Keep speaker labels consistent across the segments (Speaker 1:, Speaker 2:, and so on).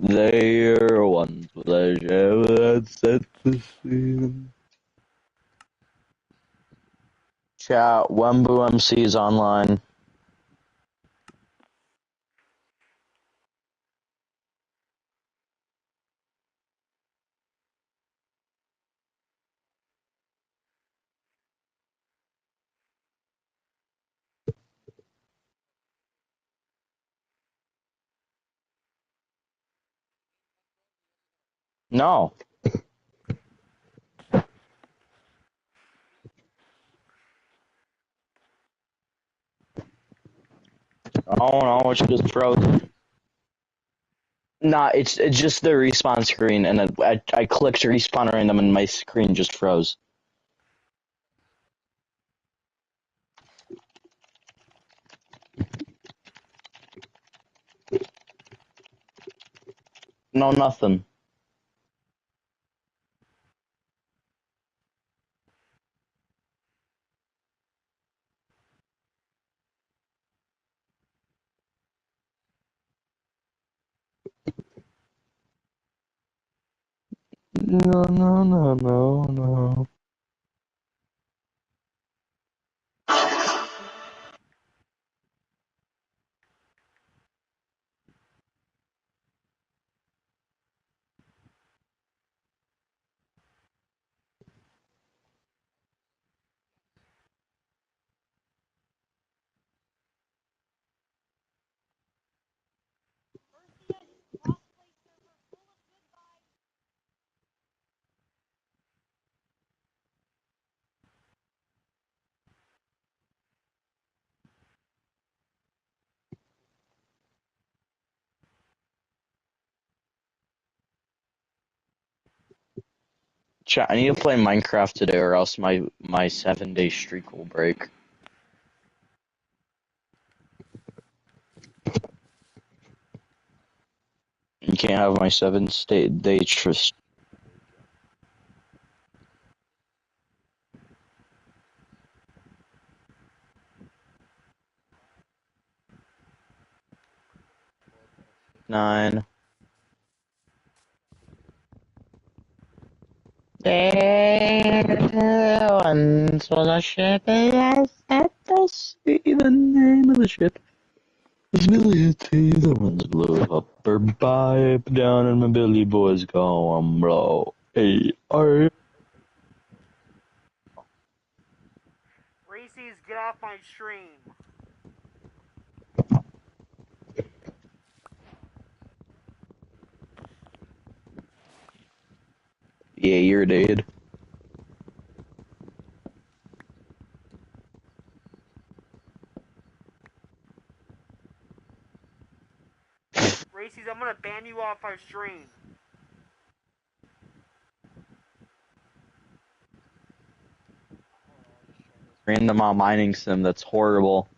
Speaker 1: There once was a ship that set to sea. Chat, Wembu MC is online. No. Oh no, it's just frozen. Nah, it's just the respawn screen, and I clicked respawn random, and my screen just froze. No, nothing. No, no, no, no, no. Chat, I need to play Minecraft today, or else my 7-day streak will break. You can't have my 7-day streak. Nine. There once was a ship that set to sea. The name of the ship was Billy T. The winds blew up her pipe down, and my Billy boys go and blow. Hey, are
Speaker 2: Reese's, get off my stream.
Speaker 1: yeah, you're dead.
Speaker 2: Reese's, I'm gonna ban you off our stream.
Speaker 1: Random mining sim. That's horrible.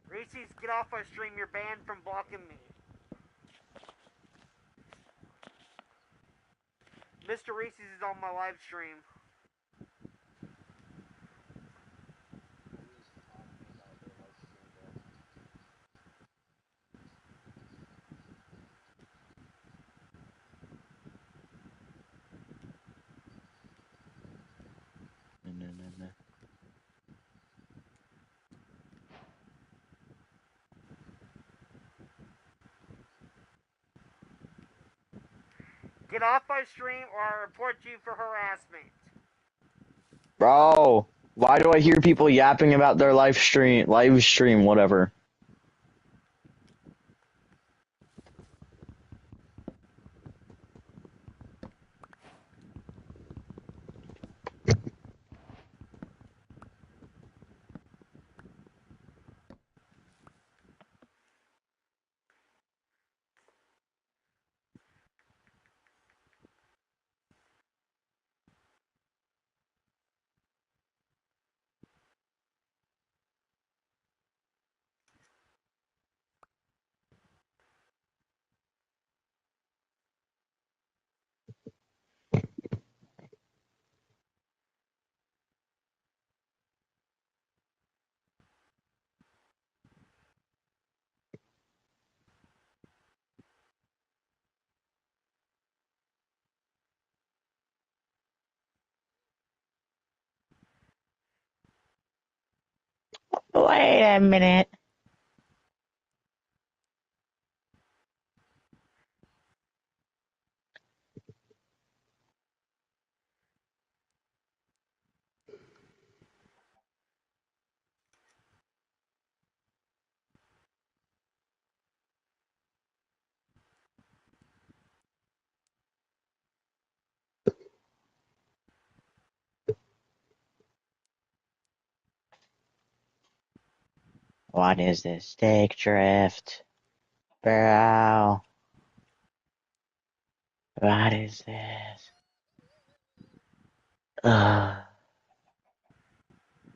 Speaker 2: Reese's, get off our stream. You're banned from blocking me. Mr. Reese's is on my live stream. Get off my stream or I'll report you for harassment.
Speaker 1: Bro, why do I hear people yapping about their live stream, whatever? Wait a minute. What is this? Steak drift. Bro. What is this?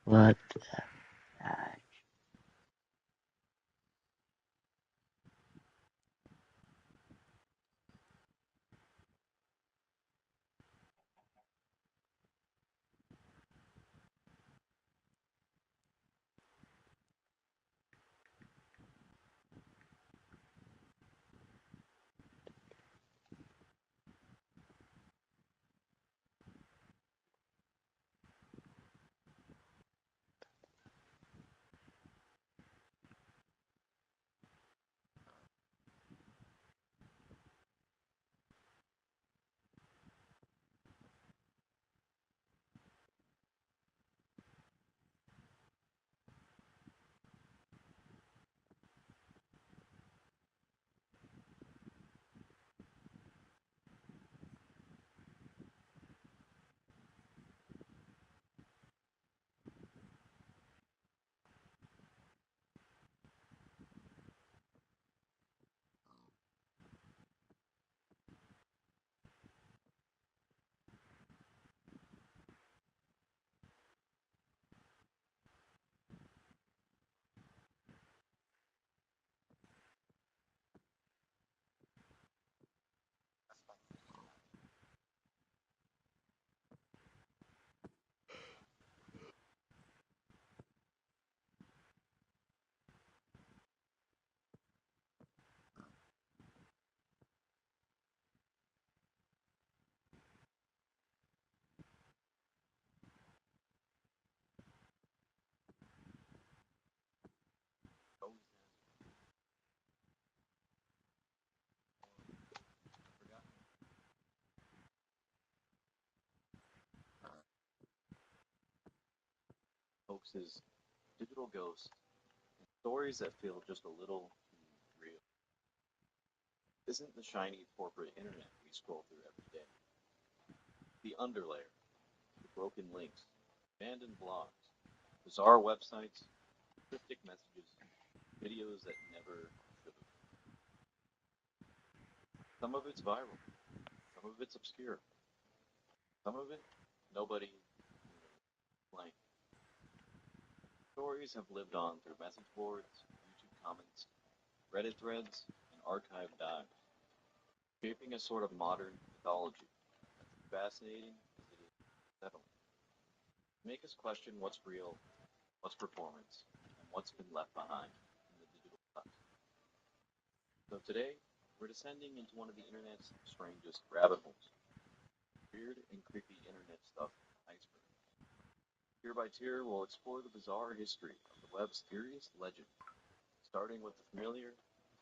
Speaker 1: What the heck?
Speaker 3: Hoaxes, digital ghosts, and stories that feel just a little too real. Isn't the shiny corporate internet we scroll through every day? The underlayer, the broken links, abandoned blogs, bizarre websites, cryptic messages, videos that never should have. Some of it's viral, some of it's obscure, some of it nobody can really explain. Stories have lived on through message boards, YouTube comments, Reddit threads, and archive dives, shaping a sort of modern mythology that's as fascinating as it is unsettling. Make us question what's real, what's performance, and what's been left behind in the digital dust. So today, we're descending into one of the internet's strangest rabbit holes, weird and creepy internet stuff iceberg. Tier by tier, we'll explore the bizarre history of the web's scariest legend, starting with the familiar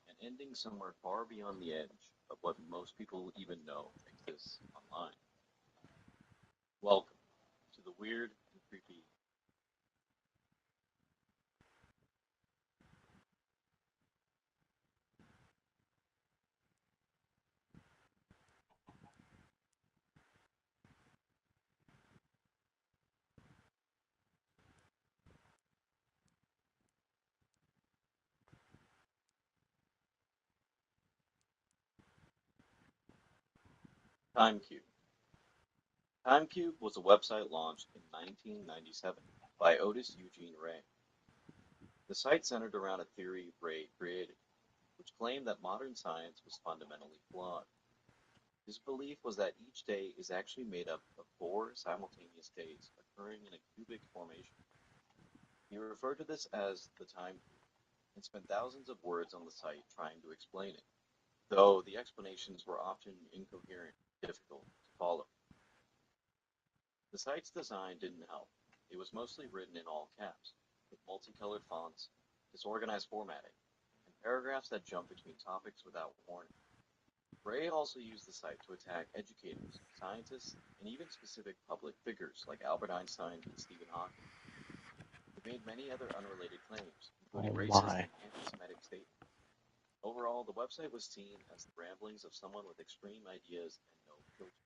Speaker 3: and ending somewhere far beyond the edge of what most people even know exists online. Welcome to the weird and creepy TimeCube. TimeCube was a website launched in 1997 by Otis Eugene Ray. The site centered around a theory Ray created, which claimed that modern science was fundamentally flawed. His belief was that each day is actually made up of four simultaneous days occurring in a cubic formation. He referred to this as the time cube and spent thousands of words on the site trying to explain it, though the explanations were often incoherent and difficult to follow. The site's design didn't help. It was mostly written in all caps, with multicolored fonts, disorganized formatting, and paragraphs that jump between topics without warning. Ray also used the site to attack educators, scientists, and even specific public figures like Albert Einstein and Stephen Hawking. He made many other unrelated claims, including
Speaker 1: Oh
Speaker 3: racist
Speaker 1: my.
Speaker 3: and anti-Semitic statements. Overall, the website was seen as the ramblings of someone with extreme ideas and no filter.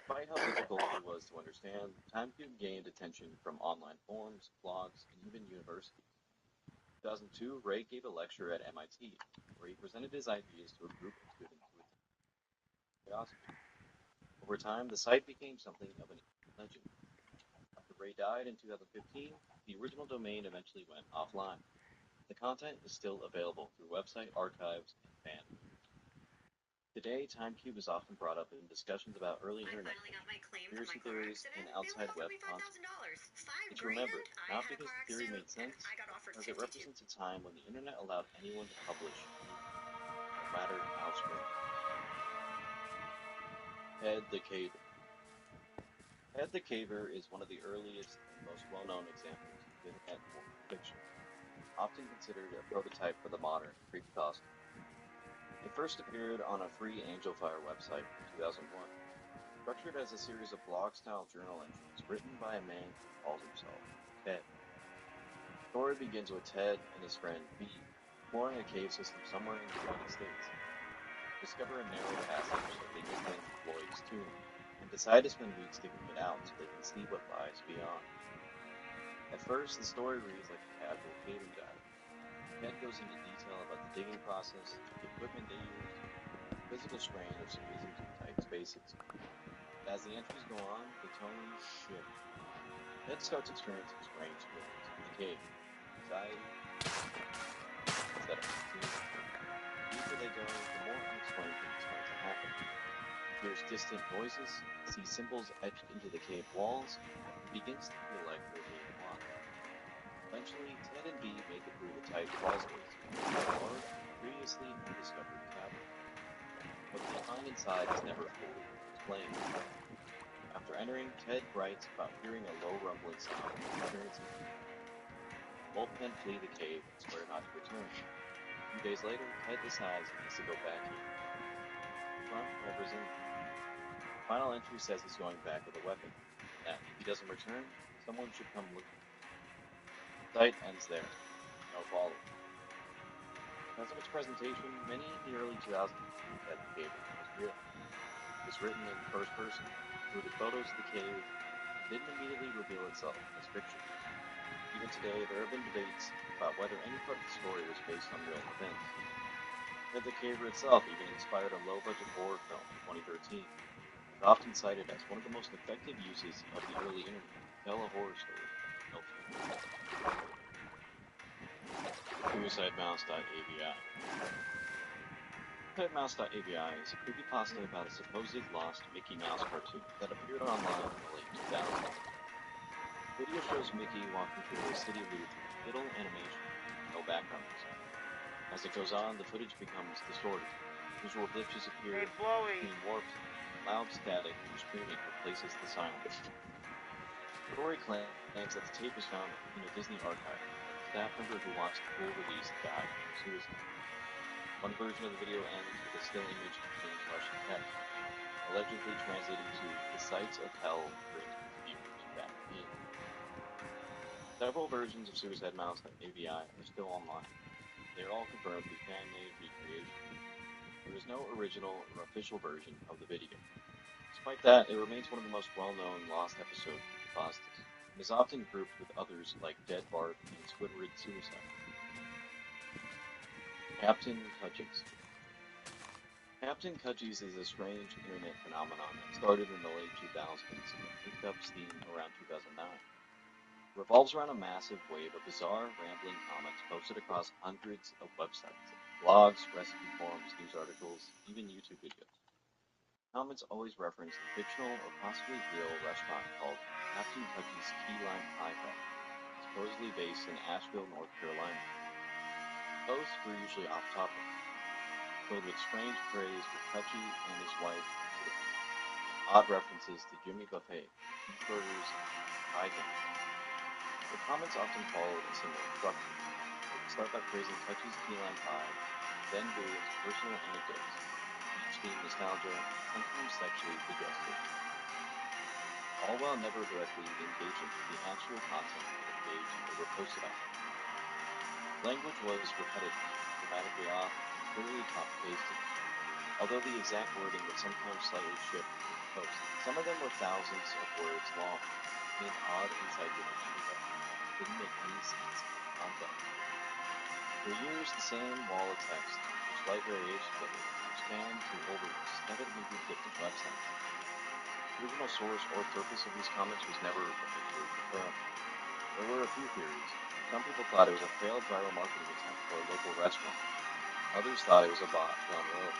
Speaker 3: Despite how difficult it was to understand, TimeCube gained attention from online forums, blogs, and even universities. In 2002, Ray gave a lecture at MIT, where he presented his ideas to a group of students who attended curiosity. Over time, the site became something of an legend. After Ray died in 2015, the original domain eventually went offline. The content is still available through website archives and fan. Today, TimeCube is often brought up in discussions about early internet, conspiracy theories, and outside web content. It's remembered not because the theory made sense, but because it represents a time when the internet allowed anyone to publish anything, no matter how strange. Ted the Caver. Ted the Caver is one of the earliest and most well-known examples of internet fiction, often considered a prototype for the modern creepypasta. It first appeared on a free Angelfire website in 2001, structured as a series of blog-style journal entries written by a man who calls himself Ted. The story begins with Ted and his friend B exploring a cave system somewhere in the United States. They discover a narrow passage that they nickname Lloyd's Tomb, and decide to spend weeks digging it out so they can see what lies beyond. At first, the story reads like a casual caving dive. Ted goes into detail about the digging process, the equipment they used, and the physical strain of squeezing through tight spaces. But as the entries go on, the tone shifts. Ted starts experiencing strange feelings in the cave, anxiety, instead of routine. The deeper they go, the more unexplained things start to happen. He hears distant noises, sees symbols etched into the cave walls, and begins to feel like they're being watched. Eventually, Ted and B make it through the tight crawl spaces and explore a previously undiscovered cavern. What they find inside is never fully explained. After entering, Ted writes about hearing a low rumbling sound and experiencing heat. Both men flee the cave and swear not to return. A few days later, Ted decides he needs to go back in and confront whatever's in there. The final entry says he's going back with a weapon, and that if he doesn't return, someone should come looking for him. The site ends there. No follow-up. Because of its presentation, many in the early 2000s believed that the cave was real. It was written in first person, included photos of the cave, and didn't immediately reveal itself as fiction. Even today, there have been debates about whether any part of the story was based on real events. Ted the Caver itself even inspired a low-budget horror film in 2013, and is often cited as one of the most effective uses of the early internet to tell a horror story that no film. SuicideMouse.avi. SuicideMouse.avi is a creepypasta about a supposed lost Mickey Mouse cartoon that appeared online in the late 2000s. The video shows Mickey walking through a city loop with little animation, no background music. As it goes on, the footage becomes distorted. Visual glitches appear, screen warps, and loud static and screaming replaces the silence. The story claims that the tape was found in a Disney archive, and the staff member who watched the full release died from suicide. One version of the video ends with a still image containing Russian text, allegedly translating to "the sights of hell bring viewers back in." Several versions of Suicide Mouse.avi are still online. They are all confirmed to be fan-made recreations. There is no original or official version of the video. Despite that, it remains one of the most well-known lost episode creepypastas, and is often grouped with others like Dead Bart and Squidward Suicide. Captain Cudgies. Captain Cudgies is a strange internet phenomenon that started in the late 2000s and picked up steam around 2009. It revolves around a massive wave of bizarre, rambling comments posted across hundreds of websites, blogs, recipe forums, news articles, even YouTube videos. Comments always reference a fictional or possibly real restaurant called Captain Cudgy's Key Lime Pie Factory, supposedly based in Asheville, North Carolina. Posts were usually off-topic, filled with strange praise for Cudgy and his wife, and odd references to Jimmy Buffett, cheeseburgers, and pie games. The comments often follow a similar structure. They would start by praising Touchy's key lime pie, then veer into personal anecdotes, each being nostalgia and sometimes sexually suggestive, all while never directly engaging with the actual content of the page they were posted on. Language was repetitive, grammatically off, and clearly copy-pasted, although the exact wording would sometimes slightly shift with the post. Some of them were thousands of words long, contained odd inside information that didn't make any sense in context. For years, the same wall of text, with slight variations of it, expanded to over 700 different websites. The original source or purpose of these comments was never officially confirmed. There were a few theories. Some people thought it was a failed viral marketing attempt for a local restaurant. Others thought it was a bot gone rogue.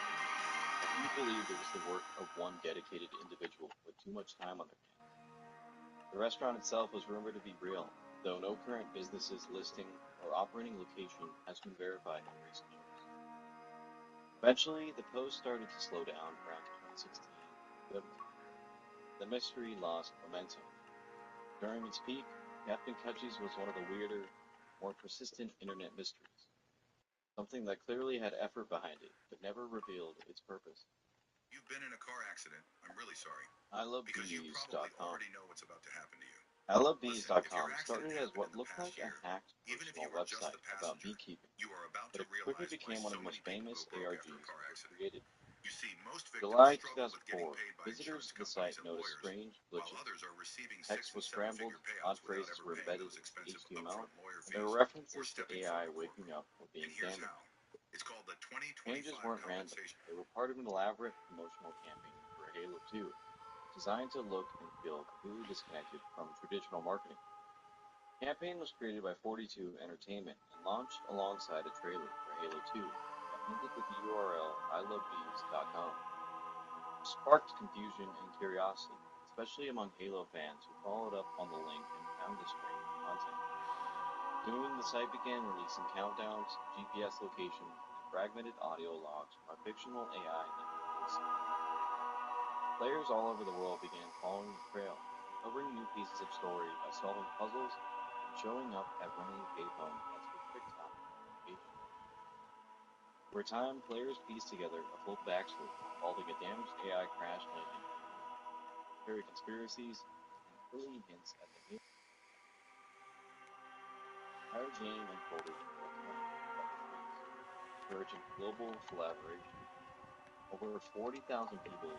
Speaker 3: A few believed it was the work of one dedicated individual with too much time on their hands. The restaurant itself was rumored to be real, though no current business's listing or operating location has been verified in recent years. Eventually, the post started to slow down around 2016. The mystery lost momentum. During its peak, Captain Cutchies was one of the weirder, more persistent internet mysteries. Something that clearly had effort behind it, but never revealed its purpose.
Speaker 4: You've been in a car accident. I'm really sorry.
Speaker 3: Because you probably
Speaker 4: already know what's about to happen to you.
Speaker 3: ilovebees.com started as what looked like a hacked personal website about beekeeping, but it quickly became one of the most famous ARGs ever created.
Speaker 4: You see, most
Speaker 3: July
Speaker 4: victims struggle with getting
Speaker 3: 2004,
Speaker 4: paid by
Speaker 3: visitors
Speaker 4: insurance
Speaker 3: to the site
Speaker 4: companies and
Speaker 3: noticed
Speaker 4: lawyers,
Speaker 3: strange
Speaker 4: while
Speaker 3: glitches.
Speaker 4: others are receiving
Speaker 3: Text was scrambled, odd phrases were embedded in
Speaker 4: expensive
Speaker 3: HTML,
Speaker 4: upfront lawyer
Speaker 3: and there
Speaker 4: fees
Speaker 3: were
Speaker 4: or
Speaker 3: references to
Speaker 4: stepping
Speaker 3: AI
Speaker 4: from the
Speaker 3: waking
Speaker 4: courtroom.
Speaker 3: up or
Speaker 4: And
Speaker 3: being
Speaker 4: here's
Speaker 3: damaged.
Speaker 4: how. It's called the 2025
Speaker 3: Changes weren't random.
Speaker 4: compensation.
Speaker 3: They were part of an elaborate promotional campaign for Halo 2, designed to look and feel completely disconnected from traditional marketing. The campaign was created by 42 Entertainment and launched alongside a trailer for Halo 2 that hinted at the URL ilovebees.com. It sparked confusion and curiosity, especially among Halo fans who followed up on the link and found the strange content. Soon, the site began releasing countdowns, GPS locations, and fragmented audio logs from a fictional AI named Casey. Players all over the world began following the trail, uncovering new pieces of story by solving puzzles and showing up at ringing payphones as for QuickTime notifications. Over time, players pieced together a full backstory involving a damaged AI crash landing, military conspiracies, and early hints at the entire game unfolded in real time, encouraging global collaboration. Over 40,000 people